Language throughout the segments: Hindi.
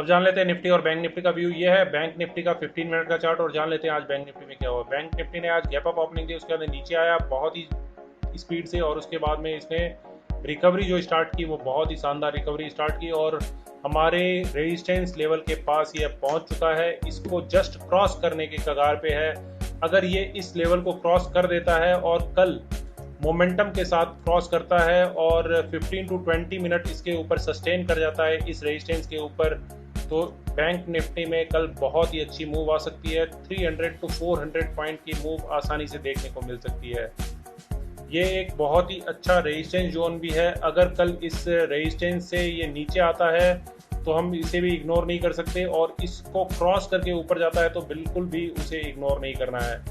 अब जान लेते हैं निफ्टी और बैंक निफ्टी का व्यू। ये है बैंक निफ्टी का 15 मिनट का चार्ट और जान लेते हैं आज बैंक निफ्टी में क्या हुआ। बैंक निफ्टी ने आज गैप अप ओपनिंग दी, उसके बाद नीचे आया बहुत ही स्पीड से और उसके बाद में इसने रिकवरी जो स्टार्ट की वो बहुत ही शानदार रिकवरी स्टार्ट की और हमारे रेजिस्टेंस लेवल के पास ये पहुंच चुका है। इसको जस्ट क्रॉस करने के कगार पे है। अगर ये इस लेवल को क्रॉस कर देता है और कल मोमेंटम के साथ क्रॉस करता है और 15 टू 20 मिनट इसके ऊपर सस्टेन कर जाता है इस रेजिस्टेंस के ऊपर, तो बैंक निफ्टी में कल बहुत ही अच्छी मूव आ सकती है। 300 टू 400 पॉइंट की मूव आसानी से देखने को मिल सकती है। ये एक बहुत ही अच्छा रेजिस्टेंस जोन भी है। अगर कल इस रेजिस्टेंस से ये नीचे आता है तो हम इसे भी इग्नोर नहीं कर सकते और इसको क्रॉस करके ऊपर जाता है तो बिल्कुल भी उसे इग्नोर नहीं करना है।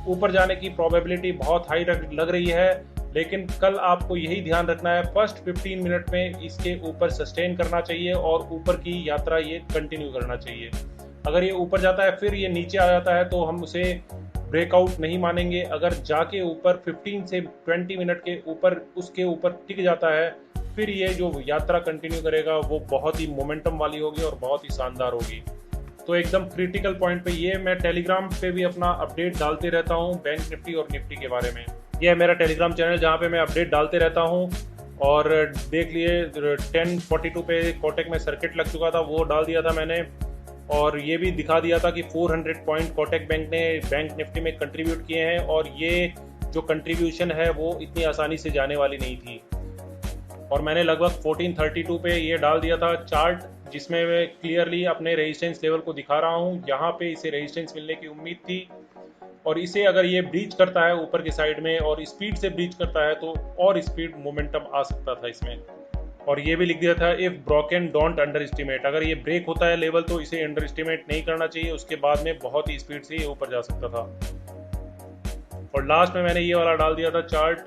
ऊपर जाने की प्रोबेबिलिटी बहुत हाई लग रही है, लेकिन कल आपको यही ध्यान रखना है फर्स्ट 15 मिनट में इसके ऊपर सस्टेन करना चाहिए और ऊपर की यात्रा ये कंटिन्यू करना चाहिए। अगर ये ऊपर जाता है फिर ये नीचे आ जाता है तो हम उसे ब्रेकआउट नहीं मानेंगे। अगर जाके ऊपर 15 से 20 मिनट के ऊपर उसके ऊपर टिक जाता है फिर ये जो यात्रा कंटिन्यू करेगा वो बहुत ही मोमेंटम वाली होगी और बहुत ही शानदार होगी। तो एकदम क्रिटिकल पॉइंट पे ये मैं टेलीग्राम पे भी अपना अपडेट डालते रहता हूँ बैंक निफ्टी और निफ्टी के बारे में। यह है मेरा टेलीग्राम चैनल जहाँ पे मैं अपडेट डालते रहता हूँ और देख लिए 10:42 पे कोटक में सर्किट लग चुका था, वो डाल दिया था मैंने और ये भी दिखा दिया था कि 400 पॉइंट कोटक बैंक ने बैंक निफ्टी में कंट्रीब्यूट किए हैं और ये जो कंट्रीब्यूशन है वो इतनी आसानी से जाने वाली नहीं थी। और मैंने लगभग 1432 पे ये डाल दिया था चार्ट जिसमें मैं क्लियरली अपने रेजिस्टेंस लेवल को दिखा रहा हूँ। यहाँ पे इसे रेजिस्टेंस मिलने की उम्मीद थी और इसे अगर ये ब्रीच करता है ऊपर की साइड में और स्पीड से ब्रीच करता है तो और स्पीड मोमेंटम आ सकता था इसमें। और ये भी लिख दिया था if broken don't under estimate, अगर ये ब्रेक होता है लेवल तो इसे अंडर एस्टिमेट नहीं करना चाहिए, उसके बाद में बहुत ही स्पीड से ये ऊपर जा सकता था। और लास्ट में मैंने ये वाला डाल दिया था चार्ट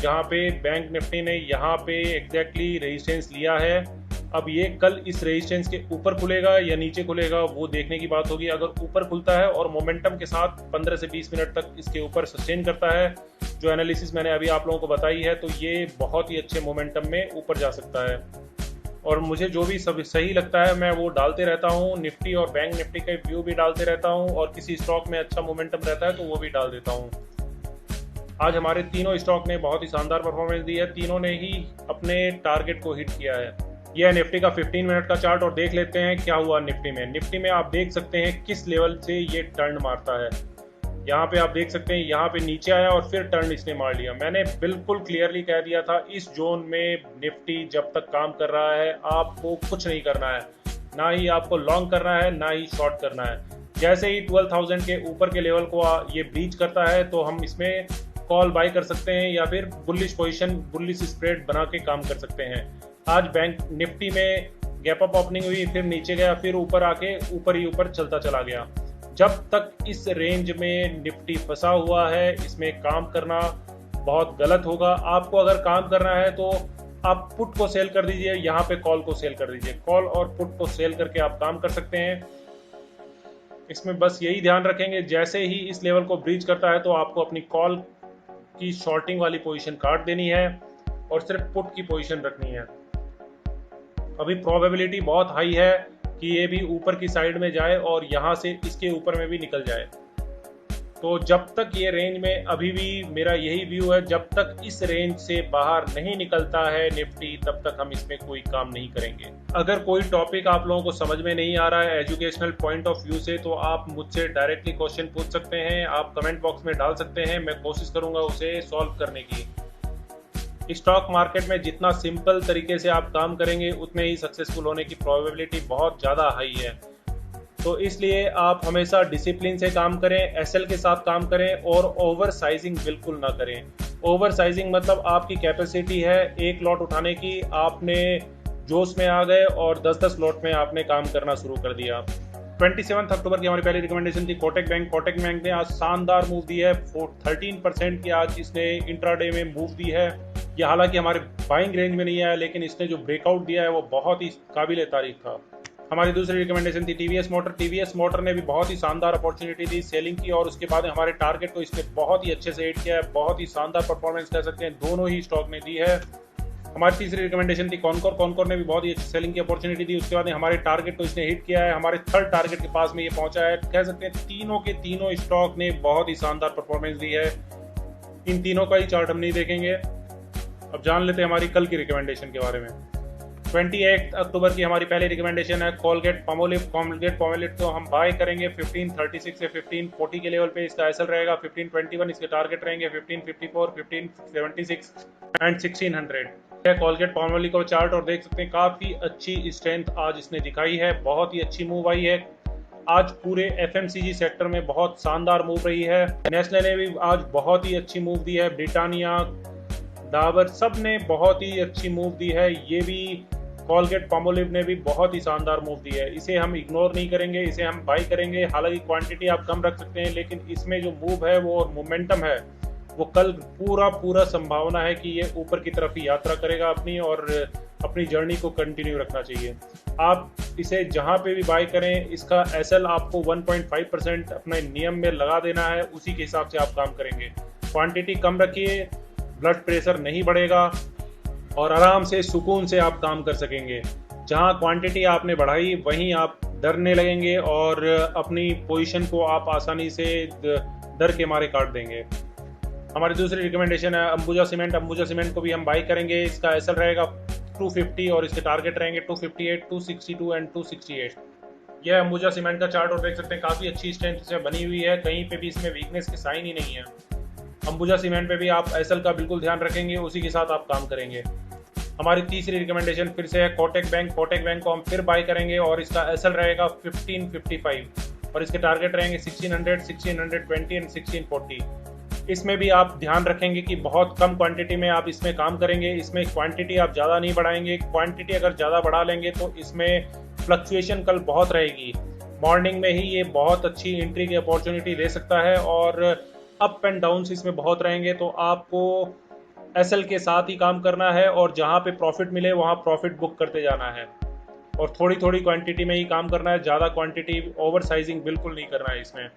जहाँ पे बैंक निफ्टी ने यहाँ पे एग्जैक्टली रेजिस्टेंस लिया है। अब ये कल इस रेजिस्टेंस के ऊपर खुलेगा या नीचे खुलेगा वो देखने की बात होगी। अगर ऊपर खुलता है और मोमेंटम के साथ 15 से 20 मिनट तक इसके ऊपर सस्टेन करता है, जो एनालिसिस मैंने अभी आप लोगों को बताई है, तो ये बहुत ही अच्छे मोमेंटम में ऊपर जा सकता है। और मुझे जो भी सब सही लगता है मैं वो डालते रहता हूँ। निफ्टी और बैंक निफ्टी का व्यू भी डालते रहता हूँ और किसी स्टॉक में अच्छा मोमेंटम रहता है तो वो भी डाल देता हूँ। आज हमारे तीनों स्टॉक ने बहुत ही शानदार परफॉर्मेंस दी है, तीनों ने ही अपने टारगेट को हिट किया है। यह है निफ्टी का 15 मिनट का चार्ट और देख लेते हैं क्या हुआ निफ्टी में। निफ्टी में आप देख सकते हैं किस लेवल से ये टर्न मारता है। यहाँ पे आप देख सकते हैं यहाँ पे नीचे आया और फिर टर्न इसने मार लिया। मैंने बिल्कुल क्लियरली कह दिया था इस जोन में निफ्टी जब तक काम कर रहा है आपको कुछ नहीं करना है, ना ही आपको लॉन्ग करना है ना ही शॉर्ट करना है। जैसे ही 12,000 के ऊपर के लेवल को ये ब्रीच करता है तो हम इसमें कॉल बाय कर सकते हैं या फिर बुलिश पोजीशन बुलिश स्प्रेड बना के काम कर सकते हैं। आज बैंक निफ्टी में गैप अप ओपनिंग हुई, फिर नीचे गया, फिर ऊपर आके ऊपर ही ऊपर चलता चला गया। जब तक इस रेंज में निफ्टी फंसा हुआ है इसमें काम करना बहुत गलत होगा। आपको अगर काम करना है तो आप पुट को सेल कर दीजिए, यहाँ पे कॉल को सेल कर दीजिए। कॉल और पुट को सेल करके आप काम कर सकते हैं। इसमें बस यही ध्यान रखेंगे जैसे ही इस लेवल को ब्रीच करता है तो आपको अपनी कॉल की शॉर्टिंग वाली पोजीशन काट देनी है और सिर्फ पुट की पोजीशन रखनी है। अभी प्रोबेबिलिटी बहुत हाई है कि ये भी ऊपर की साइड में जाए और यहाँ से इसके ऊपर में भी निकल जाए। तो जब तक ये रेंज में, अभी भी मेरा यही व्यू है, जब तक इस रेंज से बाहर नहीं निकलता है निफ्टी तब तक हम इसमें कोई काम नहीं करेंगे। अगर कोई टॉपिक आप लोगों को समझ में नहीं आ रहा है एजुकेशनल पॉइंट ऑफ व्यू से तो आप मुझसे डायरेक्टली क्वेश्चन पूछ सकते हैं, आप कमेंट बॉक्स में डाल सकते हैं, मैं कोशिश करूंगा उसे सॉल्व करने की। स्टॉक मार्केट में जितना सिंपल तरीके से आप काम करेंगे उतने ही सक्सेसफुल होने की प्रोबेबिलिटी बहुत ज़्यादा हाई है। तो इसलिए आप हमेशा डिसिप्लिन से काम करें, एसएल के साथ काम करें और ओवर साइजिंग बिल्कुल ना करें। ओवर साइजिंग मतलब आपकी कैपेसिटी है एक लॉट उठाने की, आपने जोश में आ गए और 10-10 लॉट में आपने काम करना शुरू कर दिया। 27 अक्टूबर की हमारी पहली रिकमेंडेशन थी कोटक बैंक। कोटक बैंक ने आज शानदार मूव दी है, 13% की आज इसने इंट्राडे में मूव दी है। ये हालांकि हमारे बाइंग रेंज में नहीं आया लेकिन इसने जो ब्रेकआउट दिया है वो बहुत ही काबिल तारीफ था। हमारी दूसरी रिकमेंडेशन थी टीवीएस मोटर। टीवीएस मोटर ने भी बहुत ही शानदार अपॉर्चुनिटी दी सेलिंग की और उसके बाद हमारे टारगेट को इसने बहुत ही अच्छे से हिट किया है, बहुत ही शानदार परफॉर्मेंस कह सकते हैं दोनों ही स्टॉक ने दी है। हमारी तीसरी रिकमेंडेशन थी कॉनकोर। कॉनकोर ने भी बहुत ही अच्छी सेलिंग की अपॉर्चुनिटी दी। उसके बाद हमारे टारगेट को इसने हिट किया है, हमारे थर्ड टारगेट के पास में ये पहुंचा है। कह सकते हैं तीनों के तीनों स्टॉक ने बहुत ही शानदार परफॉर्मेंस दी है। इन तीनों का ही चार्ट हम नहीं देखेंगे। अब जान लेते हैं हमारी कल की रिकमेंडेशन के बारे में। 28 अक्टूबर की हमारी पहली रिकमेंडेशन है कोलगेट पामोलिव। कोलगेट पामोलिव को हम बाय करेंगे 1536 से 1540 के लेवल पे। इसका एसएल रहेगा 1521, इसके टारगेट रहेंगे 1554, 1576 एंड 1600। कोलगेट पामोलिव का चार्ट और देख सकते हैं काफी अच्छी स्ट्रेंथ आज इसने दिखाई है, बहुत ही अच्छी मूव आई है। आज पूरे एफएमसीजी सेक्टर में बहुत शानदार मूव रही है। नेस्ले ने भी आज बहुत ही अच्छी मूव दी है, ब्रिटानिया, डाबर सब ने बहुत ही अच्छी मूव दी है। ये भी कोलगेट पामोलिव ने भी बहुत ही शानदार मूव दी है। इसे हम इग्नोर नहीं करेंगे, इसे हम बाई करेंगे। हालांकि क्वांटिटी आप कम रख सकते हैं, लेकिन इसमें जो मूव है वो मोमेंटम है वो कल पूरा संभावना है कि ये ऊपर की तरफ ही यात्रा करेगा अपनी, और अपनी जर्नी को कंटिन्यू रखना चाहिए। आप इसे जहां पे भी बाय करें, इसका एसएल आपको 1.5% अपने नियम में लगा देना है, उसी के हिसाब से आप काम करेंगे। क्वांटिटी कम रखिए, ब्लड प्रेशर नहीं बढ़ेगा और आराम से सुकून से आप काम कर सकेंगे। जहां क्वांटिटी आपने बढ़ाई वहीं आप डरने लगेंगे और अपनी पोजीशन को आप आसानी से डर के मारे काट देंगे। हमारी दूसरी रिकमेंडेशन है अंबुजा सीमेंट। अंबुजा सीमेंट को भी हम बाई करेंगे। इसका एसएल रहेगा 250 और इसके टारगेट रहेंगे 258, 262 एंड 268। यह अंबुजा सीमेंट का चार्ट और देख सकते हैं काफ़ी अच्छी स्ट्रेंथ से बनी हुई है, कहीं पे भी इसमें वीकनेस के साइन ही नहीं है। अंबुजा सीमेंट पे भी आप एसएल का बिल्कुल ध्यान रखेंगे, उसी के साथ आप काम करेंगे। हमारी तीसरी रिकमेंडेशन फिर से है कोटक बैंक। कोटक बैंक को हम फिर बाय करेंगे और इसका एसएल रहेगा 1555 और इसके टारगेट रहेंगे 1600, 1620 एंड 1640। इसमें भी आप ध्यान रखेंगे कि बहुत कम क्वांटिटी में आप इसमें काम करेंगे। इसमें क्वांटिटी आप ज़्यादा नहीं बढ़ाएंगे। क्वांटिटी अगर ज़्यादा बढ़ा लेंगे तो इसमें फ्लक्चुएशन कल बहुत रहेगी। मॉर्निंग में ही ये बहुत अच्छी एंट्री की अपॉर्चुनिटी दे सकता है और अप एंड डाउन इसमें बहुत रहेंगे। तो आपको एसएल के साथ ही काम करना है और जहाँ पे प्रॉफिट मिले वहाँ प्रॉफिट बुक करते जाना है और थोड़ी थोड़ी क्वांटिटी में ही काम करना है। ज़्यादा क्वांटिटी ओवर साइजिंग बिल्कुल नहीं करना है इसमें।